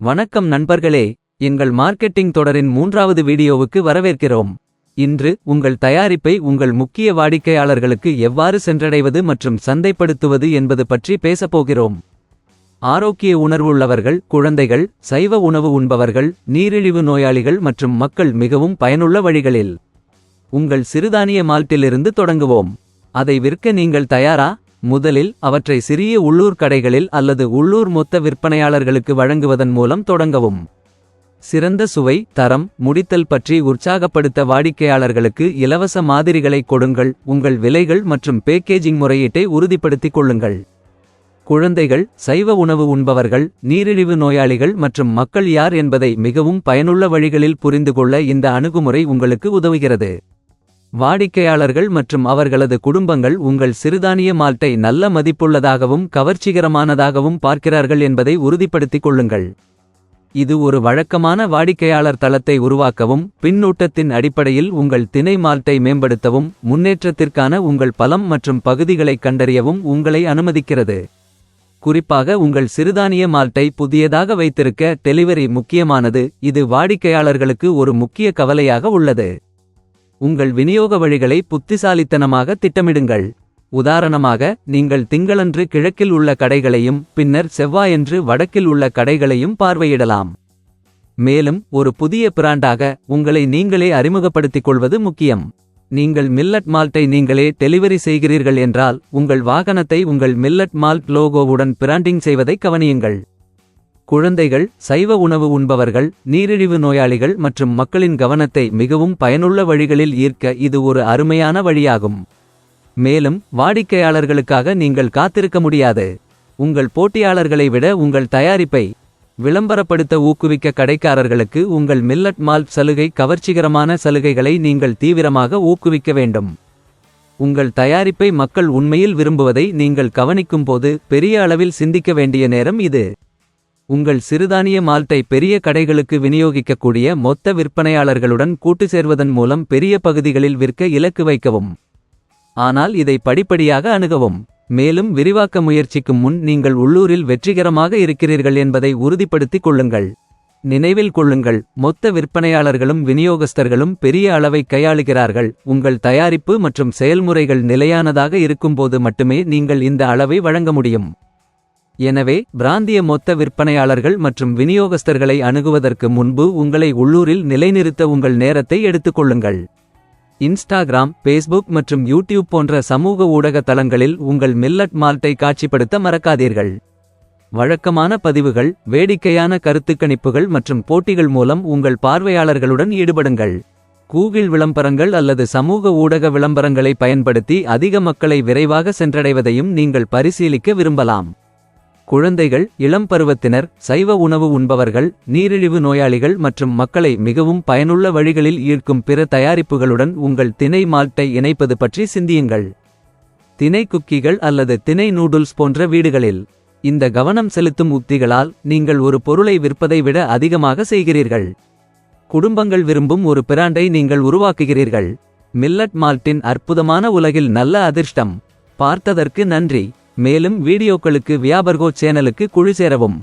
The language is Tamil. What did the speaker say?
வணக்கம் நண்பர்களே, எங்கள் மார்க்கெட்டிங் தொடரின் 3வது வீடியோவுக்கு வரவேற்கிறோம். இன்று உங்கள் தயாரிப்பை உங்கள் முக்கிய வாடிக்கையாளர்களுக்கு எவ்வாறு சென்றடைவது மற்றும் சந்தைப்படுத்துவது என்பது பற்றி பேசப்போகிறோம். ஆரோக்கிய உணர்வுள்ளவர்கள், குழந்தைகள், சைவ உணவு உண்பவர்கள், நீரிழிவு நோயாளிகள் மற்றும் மக்கள் மிகவும் பயனுள்ள வழிகளில் உங்கள் சிறுதானிய மால்ட்டிலிருந்து தொடங்குவோம். அதை விற்க நீங்கள் தயாரா? முதலில் அவற்றை சிறிய உள்ளூர் கடைகளில் அல்லது உள்ளூர் மொத்த விற்பனையாளர்களுக்கு வழங்குவதன் மூலம் தொடங்கவும். சிறந்த சுவை, தரம், முடித்தல் பற்றி உற்சாகப்படுத்த வாடிக்கையாளர்களுக்கு இலவச மாதிரிகளை கொடுங்கள். உங்கள் விலைகள் மற்றும் பேக்கேஜிங் முறையீட்டை உறுதிப்படுத்திக் கொள்ளுங்கள். குழந்தைகள், சைவ உணவு உண்பவர்கள், நீரிழிவு நோயாளிகள் மற்றும் மக்கள் யார் என்பதை மிகவும் பயனுள்ள வழிகளில் புரிந்துகொள்ள இந்த அணுகுமுறை உங்களுக்கு உதவுகிறது. வாடிக்கையாளர்கள் மற்றும் அவர்களது குடும்பங்கள் உங்கள் சிறுதானிய மால்ட்டை நல்ல மதிப்புள்ளதாகவும் கவர்ச்சிகரமானதாகவும் பார்க்கிறார்கள் என்பதை உறுதிப்படுத்திக் கொள்ளுங்கள். இது ஒரு வழக்கமான வாடிக்கையாளர் தளத்தை உருவாக்கவும், பின்னூட்டத்தின் அடிப்படையில் உங்கள் திணை மால்ட்டை மேம்படுத்தவும், முன்னேற்றத்திற்கான உங்கள் பலம் மற்றும் பகுதிகளைக் கண்டறியவும் உங்களை அனுமதிக்கிறது. குறிப்பாக உங்கள் சிறுதானிய மால்ட்டை புதியதாக வைத்திருக்க டெலிவரி முக்கியமானது. இது வாடிக்கையாளர்களுக்கு ஒரு முக்கிய கவலையாக உள்ளது. உங்கள் விநியோக வழிகளை புத்திசாலித்தனமாக திட்டமிடுங்கள். உதாரணமாக, நீங்கள் திங்களன்று கிழக்கில் உள்ள கடைகளையும் பின்னர் செவ்வாயன்று வடக்கில் உள்ள கடைகளையும் பார்வையிடலாம். மேலும் ஒரு புதிய பிராண்டாக உங்களை நீங்களே அறிமுகப்படுத்திக் கொள்வது முக்கியம். நீங்கள் மில்லட் மால்ட்டை நீங்களே டெலிவரி செய்கிறீர்கள் என்றால், உங்கள் வாகனத்தை உங்கள் மில்லட் மால்ட் லோகோவுடன் பிராண்டிங் செய்வதை கவனியுங்கள். குழந்தைகள், சைவ உணவு உண்பவர்கள், நீரிழிவு நோயாளிகள் மற்றும் மக்களின் கவனத்தை மிகவும் பயனுள்ள வழிகளில் ஈர்க்க இது ஒரு அருமையான வழியாகும். மேலும் வாடிக்கையாளர்களுக்காக நீங்கள் காத்திருக்க முடியாது. உங்கள் போட்டியாளர்களை விட உங்கள் தயாரிப்பை விளம்பரப்படுத்த ஊக்குவிக்க கடைக்காரர்களுக்கு உங்கள் மில்லட் மால்ட் சலுகை கவர்ச்சிகரமான சலுகைகளை நீங்கள் தீவிரமாக ஊக்குவிக்க வேண்டும். உங்கள் தயாரிப்பை மக்கள் உண்மையில் விரும்புவதை நீங்கள் கவனிக்கும்போது பெரிய அளவில் சிந்திக்க வேண்டிய நேரம் இது. உங்கள் சிறுதானிய மால்ட்டை பெரிய கடைகளுக்கு விநியோகிக்கக்கூடிய மொத்த விற்பனையாளர்களுடன் கூட்டு சேர்வதன் மூலம் பெரிய பகுதிகளில் விற்க இலக்கு வைக்கவும். ஆனால் இதை படிப்படியாக அணுகவும். மேலும் விரிவாக்க முயற்சிக்கும் முன் நீங்கள் உள்ளூரில் வெற்றிகரமாக இருக்கிறீர்கள் என்பதை உறுதிப்படுத்திக் கொள்ளுங்கள். நினைவில் கொள்ளுங்கள், மொத்த விற்பனையாளர்களும் விநியோகஸ்தர்களும் பெரிய அளவை கையாளுகிறார்கள். உங்கள் தயாரிப்பு மற்றும் செயல்முறைகள் நிலையானதாக இருக்கும்போது மட்டுமே நீங்கள் இந்த அளவை வழங்க முடியும். எனவே பிராந்திய மொத்த விற்பனையாளர்கள் மற்றும் விநியோகஸ்தர்களை அணுகுவதற்கு முன்பு உங்களை உள்ளூரில் நிலைநிறுத்த உங்கள் நேரத்தை எடுத்துக்கொள்ளுங்கள். இன்ஸ்டாகிராம், பேஸ்புக் மற்றும் யூடியூப் போன்ற சமூக ஊடக தளங்களில் உங்கள் மில்லட் மால்ட்டை காட்சிப்படுத்த மறக்காதீர்கள். வழக்கமான பதிவுகள், வேடிக்கையான கருத்துக்கணிப்புகள் மற்றும் போட்டிகள் மூலம் உங்கள் பார்வையாளர்களுடன் ஈடுபடுங்கள். கூகிள் விளம்பரங்கள் அல்லது சமூக ஊடக விளம்பரங்களை பயன்படுத்தி அதிக மக்களை விரைவாக சென்றடைவதையும் நீங்கள் பரிசீலிக்க விரும்பலாம். குழந்தைகள், இளம் பருவத்தினர், சைவ உணவு உண்பவர்கள், நீரிழிவு நோயாளிகள் மற்றும் மக்களை மிகவும் பயனுள்ள வழிகளில் ஈர்க்கும் பிற தயாரிப்புகளுடன் உங்கள் திணை மால்ட்டை இணைப்பது பற்றி சிந்தியுங்கள். திணை குக்கிகள் அல்லது திணை நூடுல்ஸ் போன்ற வீடுகளில் இந்த கவனம் செலுத்தும் உத்திகளால் நீங்கள் ஒரு பொருளை விற்பதை விட அதிகமாக செய்கிறீர்கள். குடும்பங்கள் விரும்பும் ஒரு பிராண்டை நீங்கள் உருவாக்குகிறீர்கள். மில்லட் மால்ட்டின் அற்புதமான உலகில் நல்ல அதிர்ஷ்டம். பார்த்ததற்கு நன்றி. மேலும் வீடியோக்களுக்கு வியாபர்கோ சேனலுக்கு குழு சேரவும்.